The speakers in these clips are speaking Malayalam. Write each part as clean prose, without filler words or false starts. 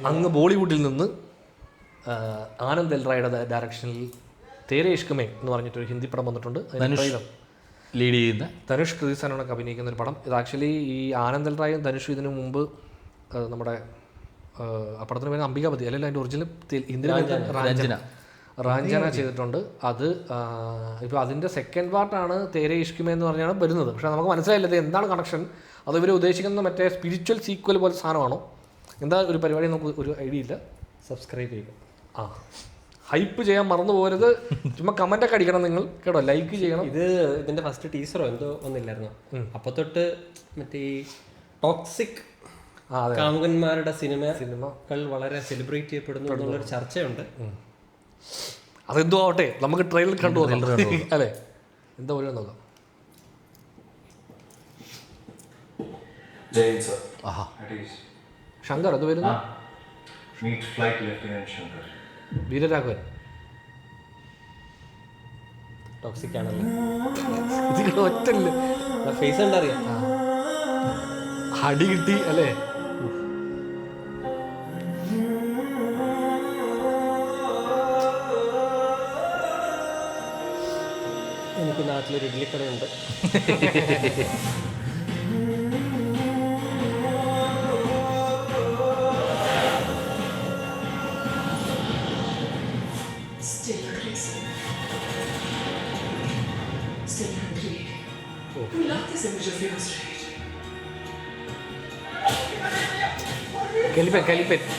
അങ്ങ് ബോളിവുഡിൽ നിന്ന് ആനന്ദ് എൽ റായുടെ ഡയറക്ഷനിൽ തേരെ ഇഷ്ക് മേ എന്ന് പറഞ്ഞിട്ടൊരു ഹിന്ദി പടം വന്നിട്ടുണ്ട്. ലീഡ് ചെയ്യുന്ന ധനുഷ് കൃതിസാനൊക്കെ അഭിനയിക്കുന്ന ഒരു പടം. ഇത് ആക്ച്വലി ഈ ആനന്ദ് എൽ റായും ധനുഷും ഇതിനു മുമ്പ് നമ്മുടെ ആ പടത്തിന് പേര് അംബികാപതി അല്ലെങ്കിൽ അതിൻ്റെ ഒറിജിനൽ ഹിന്ദി റാഞ്ചന ചെയ്തിട്ടുണ്ട്. അത് ഇപ്പോൾ അതിൻ്റെ സെക്കൻഡ് പാർട്ടാണ് തേരെ ഇഷ്ക് മേ എന്ന് പറഞ്ഞാണ് വരുന്നത്. പക്ഷേ നമുക്ക് മനസ്സിലായില്ല ഇത് എന്താണ് കണക്ഷൻ, അത് ഇവർ ഉദ്ദേശിക്കുന്ന മറ്റേ സ്പിരിച്വൽ സീക്വൽ പോലെ സാധനമാണോ, എന്താ ഒരു പരിപാടി നമുക്ക് ഒരു ഐഡിയ ഇല്ല. സബ്സ്ക്രൈബ് ചെയ്യുക. ഹൈപ്പ് ചെയ്യാൻ മറന്നു പോകരുത്. ചുമ്മാ കമൻ്റൊക്കെ അടിക്കണം നിങ്ങൾ കേട്ടോ, ലൈക്ക് ചെയ്യണം. ഇതിൻ്റെ ഫസ്റ്റ് ടീസറോ എന്തോ ഒന്നില്ലായിരുന്നു, അപ്പോൾ തൊട്ട് മറ്റേ ഈ ടോക്സിക് കാമുകന്മാരുടെ സിനിമകൾ വളരെ സെലിബ്രേറ്റ് ചെയ്യപ്പെടുന്നു എന്നുള്ളൊരു ചർച്ചയുണ്ട്. അതെന്തോ ആവട്ടെ, നമുക്ക് ട്രെയിലർ കണ്ടു അല്ലേ, എന്താ പോലെ നോക്കാം. ശങ്കർ അത് വരുന്നു, വീരരാഘവൻ. ടോക്സിക് ആണല്ലോ, ഇതിൽ ഒറ്റല്ലേ ഫേസ് കണ്ടറിയാം. അടി കിട്ടി അല്ലേ. എനിക്ക് നാട്ടിലൊരു ഇഡ്ലിക്കടയുണ്ട്.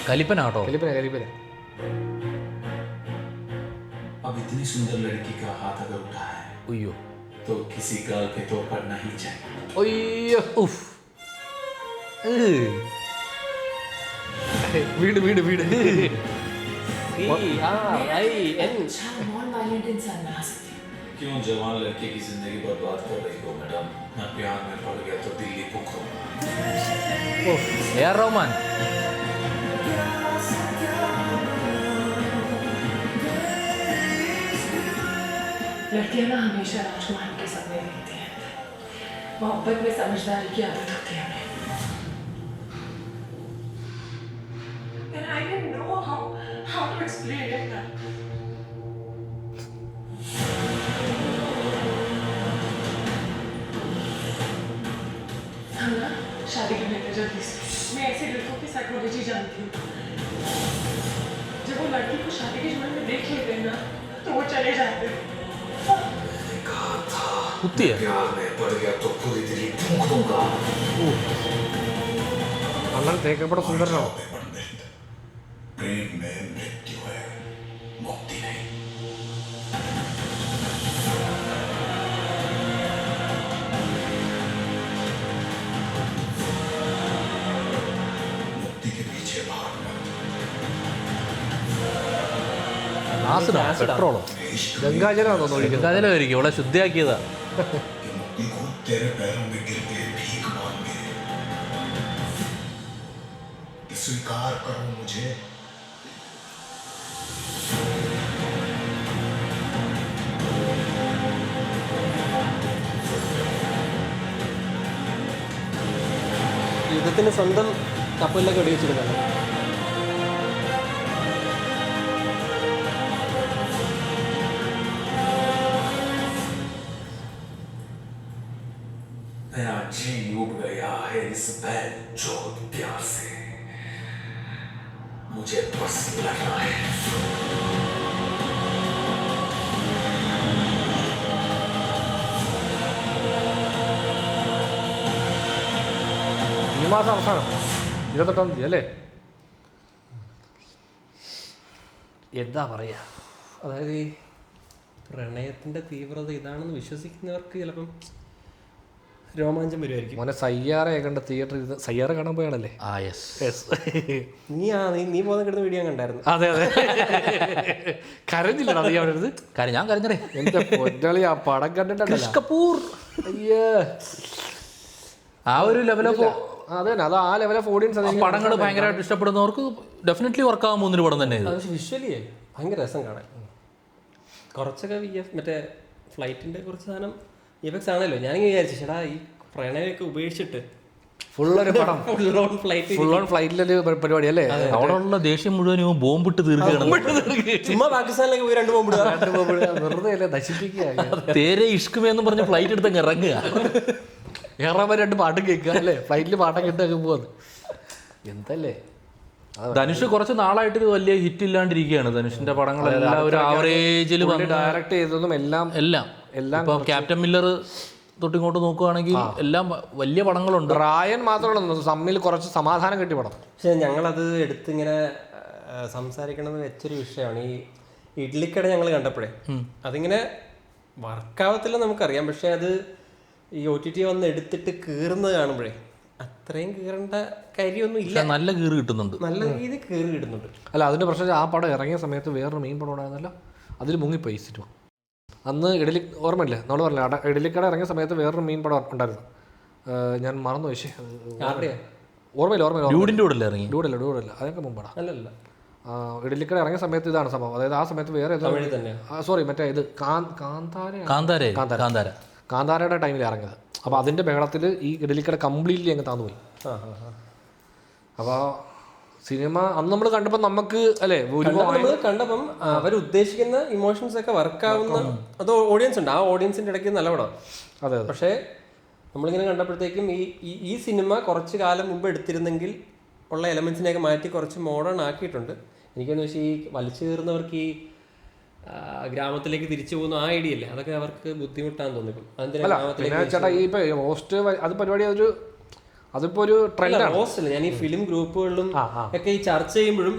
കലിപ്പനാട്ടോ. अब इतनी सुंदर लड़की का हाथ अगर उठा है अयो तो किसी गाल पे तो पड़ना ही चाहिए. അയ്യോ ഉഫ് വീട് വീട് വീട്. क्यों जवान लड़के की जिंदगी बर्बाद कर रही हो मैडम? मैं प्यार में पड़ गया तो दिल्ली पुखो. AR रहमान. लड़कियां ना हमेशा राजकुमार के सपने देखती हैं. मोहब्बत में समझदारी की आदत होती है हमें. And I didn't know how to explain it. हम ना शादी करने का जल्दी से. मैं ऐसे लड़कों की साइकोलॉजी जानती हूँ. जब वो लड़की को शादी के जोड़े में देख लेते हैं ना तो वो चले जाते हैं. കുത്തിയ प्यार में पड़ गया तो पूरी दिल्ली फूंक दूंगा. അണ്ണൻ തേക്കപ്പെട്ട സുന്ദരനാണോ? प्रेम में मृत्यु है, मुक्ति नहीं. मुक्ति के पीछे भागना. പെട്രോളോ ഗംഗാജലാണോ ഒഴിക്കുന്നത്? ഗംഗാജലമായിരിക്കും, ഇവിടെ ശുദ്ധിയാക്കിയതാ. कि मुक्ति को तेरे पैरों में गिर के भीख मांगे. स्वीकार करो मुझे. യുദ്ധത്തിന് സ്വന്തം കപ്പലിലൊക്കെ വെടിവെച്ചെടുക്കണം. मेरा जी उब गया है इस बैल चोद प्यार से. मुझे बस लड़ना है. ഈ മാസം അവസാനം 28-ാം തീയതി അല്ലേ? എന്താ പറയുക, അതായത് ഈ പ്രണയത്തിൻ്റെ തീവ്രത ഇതാണെന്ന് വിശ്വസിക്കുന്നവർക്ക് ചിലപ്പം രോമാഞ്ചം വരുമായിരിക്കും. മോനെ സയ്യാറയെ കണ്ട തിയേറ്ററിൽ ഇരുന്ന് സയ്യാറ കാണാൻ പോയാണല്ലേ? നീ പോകുന്ന കിടന്ന് വീഡിയോ കണ്ടായിരുന്നു. അതെ അതെ, കരഞ്ഞില്ലടാ നീ അവിടെ ഇരുന്ന്? ഞാൻ കരഞ്ഞടേ. എന്റെ പൊന്നളി, ആ പടം കണ്ടിട്ടുണ്ടല്ലോ കപൂർ. അയ്യേ, ആ ഒരു ലെവൽ ഓഫ് അതെ അത് ആ ലെവൽ ഓഫ് ഓഡിയൻസ് പടങ്ങൾ ഭയങ്കരമായിട്ട് ഇഷ്ടപ്പെടുന്നവർക്ക് ഡെഫിനറ്റ്ലി വർക്കാകാൻ പോകുന്നൊരു പടം തന്നെ. വിഷ്വലി ഭയങ്കര രസം കാണാൻ. കുറച്ചൊക്കെ മറ്റേ ഫ്ലൈറ്റിൻ്റെ കുറച്ച് സാധനം ഇഫക്ട്സ് ആണല്ലോ. ഞാനിങ്ങനെ വിചാരിച്ചു ചേട്ടാ ഈ പ്രണയമൊക്കെ ഉപേക്ഷിച്ചിട്ട് ഫുള്ളൊരു പടം, full on flight, full on ഫ്ലൈറ്റിലൊരു പരിപാടി അല്ലേ. അവിടെ ഉള്ള ദേഷ്യം മുഴുവൻ ഇവൻ ബോംബിട്ട് തീർക്കുകയാണ്. ചുമ്മാ പാകിസ്ഥാനിലേക്ക് പോയി 2 ബോംബ് വെറുതെ അല്ലേ നശിപ്പിക്കുക. തേരെ ഇഷ്കുമെന്ന് പറഞ്ഞ് ഫ്ലൈറ്റ് എടുത്തങ്ങ് ഇറങ്ങുക. ഏറാൻ 2 പാട്ടും കേൾക്കുക അല്ലേ, ഫ്ലൈറ്റിൽ പാട്ടൊക്കെ ഇട്ടൊക്കെ പോകുന്നത് എന്തല്ലേ. ധനുഷ് കുറച്ച് നാളായിട്ട് ഒരു വലിയ ഹിറ്റ് ഇല്ലാണ്ടിരിക്കുകയാണ്. ധനുഷിന്റെ പടങ്ങളെല്ലാം ഒരു ആവറേജിൽ ഡയറക്ട് ചെയ്തതും എല്ലാം ഇപ്പൊ ക്യാപ്റ്റൻ മില്ലർ തൊട്ടിങ്ങോട്ട് നോക്കുകയാണെങ്കിൽ എല്ലാം വലിയ പടങ്ങളുണ്ട്. റായൻ മാത്രമല്ല തമ്മിൽ കുറച്ച് സമാധാനം കിട്ടിയ പടം. പക്ഷെ ഞങ്ങളത് എടുത്തിങ്ങനെ സംസാരിക്കണമെന്ന് വെച്ചൊരു വിഷയമാണ് ഈ ഇഡ്ലിക്കട. ഞങ്ങൾ കണ്ടപ്പോഴേ അതിങ്ങനെ വർക്കാവത്തില്ല നമുക്കറിയാം, പക്ഷെ അത് ഈ OTT വന്ന് എടുത്തിട്ട് കീറുന്നത് കാണുമ്പോഴേ അത്രയും കീറേണ്ട കാര്യമൊന്നും ഇല്ല. നല്ല കീറ് കിട്ടുന്നുണ്ട്, നല്ല രീതിയിൽ കീറി കിട്ടുന്നുണ്ട്. അല്ല അതിൻ്റെ പ്രശ്നം ആ പടം ഇറങ്ങിയ സമയത്ത് വേറൊരു മെയിൻ പടം ഉണ്ടായിരുന്നല്ലോ, അതിൽ മുങ്ങിപ്പോയി സിനിമ. അന്ന് ഓർമ്മയില്ലേ നമ്മൾ പറഞ്ഞില്ല, ഇഡലിക്കട ഇറങ്ങിയ സമയത്ത് വേറൊരു മെയിൻ പടം ഉണ്ടായിരുന്നു, ഞാൻ മറന്നു പക്ഷേ ഓർമ്മയില്ല. ഡ്യൂഡിൻ്റെ കൂടെ ഇറങ്ങി. ഡൂഡല്ല അതൊക്കെ മുമ്പാണ്. അല്ലല്ല, ഇഡലിക്കട ഇറങ്ങിയ സമയത്ത് ഇതാണ് സംഭവം. അതായത് ആ സമയത്ത് വേറെ സോറി മറ്റേ ഇത് കാന്താരയുടെ ടൈമിൽ ഇറങ്ങിയത്. അപ്പോൾ അതിൻ്റെ ബഹളത്തിൽ ഈ ഇഡലിക്കട കംപ്ലീറ്റ്ലി അങ്ങ് താന്നു പോയി. അപ്പോൾ സിനിമ അന്ന് നമ്മൾ കണ്ടപ്പോൾ നമുക്ക് അല്ലേ നമ്മൾ കണ്ടപ്പം അവർ ഉദ്ദേശിക്കുന്ന ഇമോഷൻസ് ഒക്കെ വർക്കാവുന്ന അത് ഓഡിയൻസ് ഉണ്ട്. ആ ഓഡിയൻസിൻ്റെ ഇടയ്ക്ക് നല്ല പടം. അതെ. പക്ഷേ നമ്മളിങ്ങനെ കണ്ടപ്പോഴത്തേക്കും ഈ സിനിമ കുറച്ച് കാലം മുമ്പ് എടുത്തിരുന്നെങ്കിൽ ഉള്ള എലമെൻസിനെയൊക്കെ മാറ്റി കുറച്ച് മോഡേൺ ആക്കിയിട്ടുണ്ട്. എനിക്കെന്ന് വെച്ചാൽ ഈ വലിച്ചു കീറുന്നവർക്ക് ഈ ഗ്രാമത്തിലേക്ക് തിരിച്ചു പോകുന്ന ആ ഐഡിയ അല്ലേ, അതൊക്കെ അവർക്ക് ബുദ്ധിമുട്ടാന്ന് തോന്നിപ്പം. ചേട്ടാ ഈ ഇപ്പൊ റോസ്റ്റ് അത് പരിപാടി അതിപ്പോ ഒരു ട്രെൻഡാണ്. റോസ്റ്റ് അല്ല, ഞാൻ ഈ ഫിലിം ഗ്രൂപ്പുകളിലും ഒക്കെ ഈ ചർച്ച ചെയ്യുമ്പോഴും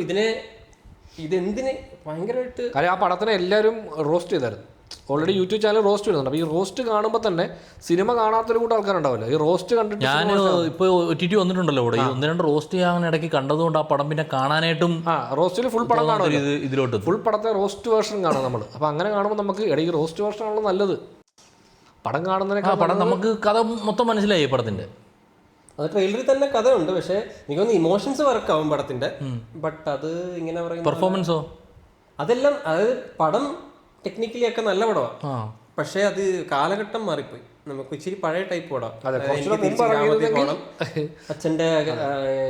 ഇതെന്തിന് ഭയങ്കരമായിട്ട് കാര്യം ആ പടത്തിനെ എല്ലാവരും റോസ്റ്റ് ചെയ്തായിരുന്നു. ഓൾറെഡി യൂട്യൂബ് ചാനൽ റോസ്റ്റ് ചെയ്യുന്നുണ്ട്. അപ്പോൾ ഈ റോസ്റ്റ് കാണുമ്പോൾ തന്നെ സിനിമ കാണാത്തൊരു കൂട്ടം ആൾക്കാരുണ്ടാവില്ല ഈ റോസ്റ്റ് കണ്ടിട്ട്. ഞാൻ ഇപ്പോൾ OTT വന്നിട്ടുണ്ടല്ലോ ഇവിടെ, 1-2 റോസ്റ്റ് ചെയ്യാൻ ഇടയ്ക്ക് കണ്ടതുകൊണ്ട് ആ പടം പിന്നെ കാണാനായിട്ടും റോസ്റ്റിൽ ഫുൾ പടം കാണും, ഇതിലോട്ട് ഫുൾ പടത്തെ റോസ്റ്റ് വേർഷൻ കാണാം നമ്മൾ. അപ്പോൾ അങ്ങനെ കാണുമ്പോൾ നമുക്ക് ഇടയ്ക്ക് റോസ്റ്റ് വേർഷൻ ആണല്ലോ നല്ലത് പടം കാണുന്നതിനേക്കാൾ. പടം നമുക്ക് കഥ മൊത്തം മനസ്സിലായി പടത്തിന്റെ. അത് ട്രെയിലറിൽ തന്നെ കഥയുണ്ട്, പക്ഷെ എനിക്ക് തോന്നുന്നു ഇമോഷൻസ് വർക്കാവും പടത്തിന്റെ. ബട്ട് അത് ഇങ്ങനെ പറയുന്നത് പെർഫോമൻസോ അതെല്ലാം, അതായത് പടം ടെക്നിക്കലി ഒക്കെ നല്ല പടമാണ്, പക്ഷെ അത് കാലഘട്ടം മാറിപ്പോയി. നമുക്ക് ഇച്ചിരി പഴയ ടൈപ്പ് പടം. അച്ഛൻ്റെ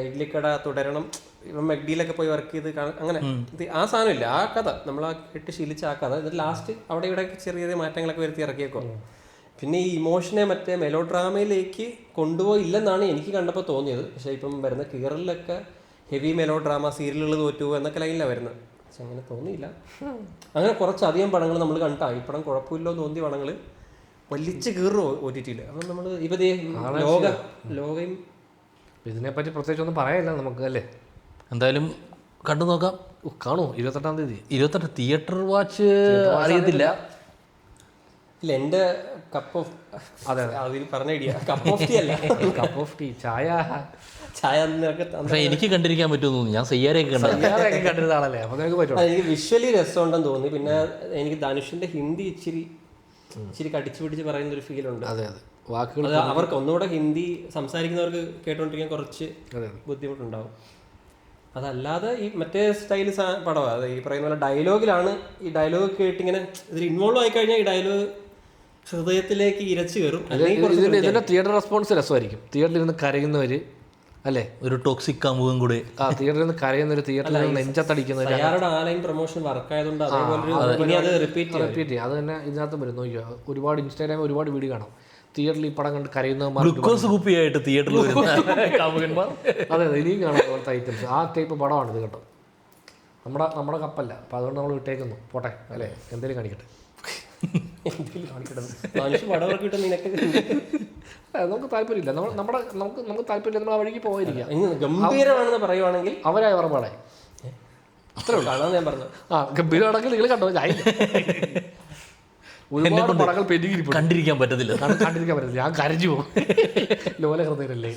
ഇഡ്ലിക്കട തുടരണം, ഇപ്പം മെഗ്ഡിയിലൊക്കെ പോയി വർക്ക് ചെയ്ത് അങ്ങനെ ആ സാധനമില്ല. ആ കഥ നമ്മൾ ആ കേട്ട് ശീലിച്ച ആ കഥ ഇത് ലാസ്റ്റ് അവിടെ ഇവിടെ ചെറിയ ചെറിയ മാറ്റങ്ങളൊക്കെ വരുത്തി ഇറക്കിയേക്കോ. പിന്നെ ഈ ഇമോഷനെ മറ്റേ മെലോ ഡ്രാമയിലേക്ക് കൊണ്ടുപോയില്ലെന്നാണ് എനിക്ക് കണ്ടപ്പോൾ തോന്നിയത്. പക്ഷേ ഇപ്പം വരുന്ന കീറലിലൊക്കെ ഹെവി മെലോ ഡ്രാമ സീരിയലുകൾ തോറ്റു എന്നൊക്കെ ലൈനിലാണ് വരുന്നത്. പക്ഷെ അങ്ങനെ തോന്നിയില്ല. അങ്ങനെ കുറച്ചധികം പടങ്ങൾ നമ്മൾ കണ്ടാ ഈ പടം കുഴപ്പമില്ലോ എന്ന് തോന്നിയ പടങ്ങൾ വലിച്ച് കീറുമോ OTT-യിൽ. അപ്പം നമ്മൾ ഇപ്പം ലോകയും ഇതിനെപ്പറ്റി പ്രത്യേകിച്ച് ഒന്നും പറയാനില്ല നമുക്ക് അല്ലേ. എന്തായാലും കണ്ടു നോക്കാം. കാണൂ 28-ാം തീയതി 28 തിയേറ്റർ വാച്ച് അറിയത്തില്ല. ഇല്ല, എൻ്റെ കപ്പ് ഓഫ് അതിൽ പറഞ്ഞ ഐഡിയ കപ്പ് ഓഫ് ടീ അല്ല, കപ്പ് ഓഫ് ടീ ചായ പക്ഷേ എനിക്ക് കണ്ടിരിക്കാൻ പറ്റുമെന്ന് തോന്നി. ഞാൻ സയ്യാരെയൊക്കെ കണ്ടിരുന്ന ആളല്ലേ, അപ്പോൾ നിങ്ങൾക്ക് പറ്റും. എനിക്ക് വിഷ്വലി രസമുണ്ടെന്ന് തോന്നി. പിന്നെ എനിക്ക് ധനുഷിന്റെ ഹിന്ദി ഇച്ചിരി കടിച്ചു പിടിച്ച് പറയുന്ന ഒരു ഫീൽ ഉണ്ട്. അതെ അതെ, വാക്കുകൾ അത് അവർക്ക് ഒന്നുകൂടെ ഹിന്ദി സംസാരിക്കുന്നവർക്ക് കേട്ടോണ്ടിരിക്കാൻ കുറച്ച് ബുദ്ധിമുട്ടുണ്ടാവും. അതല്ലാതെ ഈ മറ്റേ സ്റ്റൈൽ പടമാണ്. അത് ഈ പറയുന്ന പോലെ ഡയലോഗിലാണ്. ഈ ഡയലോഗ് കേട്ടിങ്ങനെ ഇതിൽ ഇൻവോൾവ് ആയി കഴിഞ്ഞാൽ ഈ ഡയലോഗ് ഹൃദയത്തിലേക്ക് ഇരച്ചു കയറും. ഇതിന്റെ തിയേറ്റർ റെസ്പോൺസ് രസമായിരിക്കും. തിയേറ്ററിൽ ഇരുന്ന് കരയുന്നവർ അല്ലേ, ഒരു ടോക്സിക് കാമുകം കൂടെ തിയേറ്ററിൽ നിന്ന് കരയുന്നവർ, തിയേറ്ററിൽ നിന്ന് നെഞ്ചത്തടിക്കുന്നവർ. ആൻലൈൻ പ്രൊമോഷൻ വർക്കായതുകൊണ്ട് അതേപോലെ റിപ്പീറ്റ് ചെയ്യും. അത് തന്നെ ഇതിനകത്ത് വരും. നോക്കിയോ, ഒരുപാട് ഇൻസ്റ്റാഗ്രാമിൽ ഒരുപാട് വീഡിയോ കാണാം തിയേറ്ററിൽ ഈ പടം കണ്ട് കരയുന്നവന്മാർ, ഗ്ലൂക്കോസ് കുപ്പിയായിട്ട് തിയേറ്ററിൽ കാമുകന്മാർ. അതെ അതെ, ഇനിയും കാണാം പോലത്തെ ഐറ്റംസ്. ആ ടൈപ്പ് പടമാണ് ഇത് കേട്ടോ. നമ്മുടെ കപ്പല്ല, അപ്പം അതുകൊണ്ട് നമ്മൾ വിട്ടേക്കുന്നു. പോട്ടെ അല്ലേ, എന്തെങ്കിലും കാണിക്കട്ടെ. നമുക്ക് താല്പര്യമില്ല, നമുക്ക് താല്പര്യമില്ല, നമ്മൾ ആ വഴിക്ക് പോയിരിക്കാം. ഗംഭീരമാണെന്ന് പറയുവാണെങ്കിൽ അവരായി ഉറപ്പാടെ അത്രേ ഉള്ളൂ. കാണാൻ ഞാൻ പറഞ്ഞു ഗംഭീരമാണെങ്കിൽ നിങ്ങൾ കണ്ടോ. ഒരുപാട് പടങ്ങൾ പെരുകി കണ്ടിരിക്കാൻ പറ്റത്തില്ല. ഞാൻ കരഞ്ഞു പോകും. ലോല ഹൃദയരല്ലേ.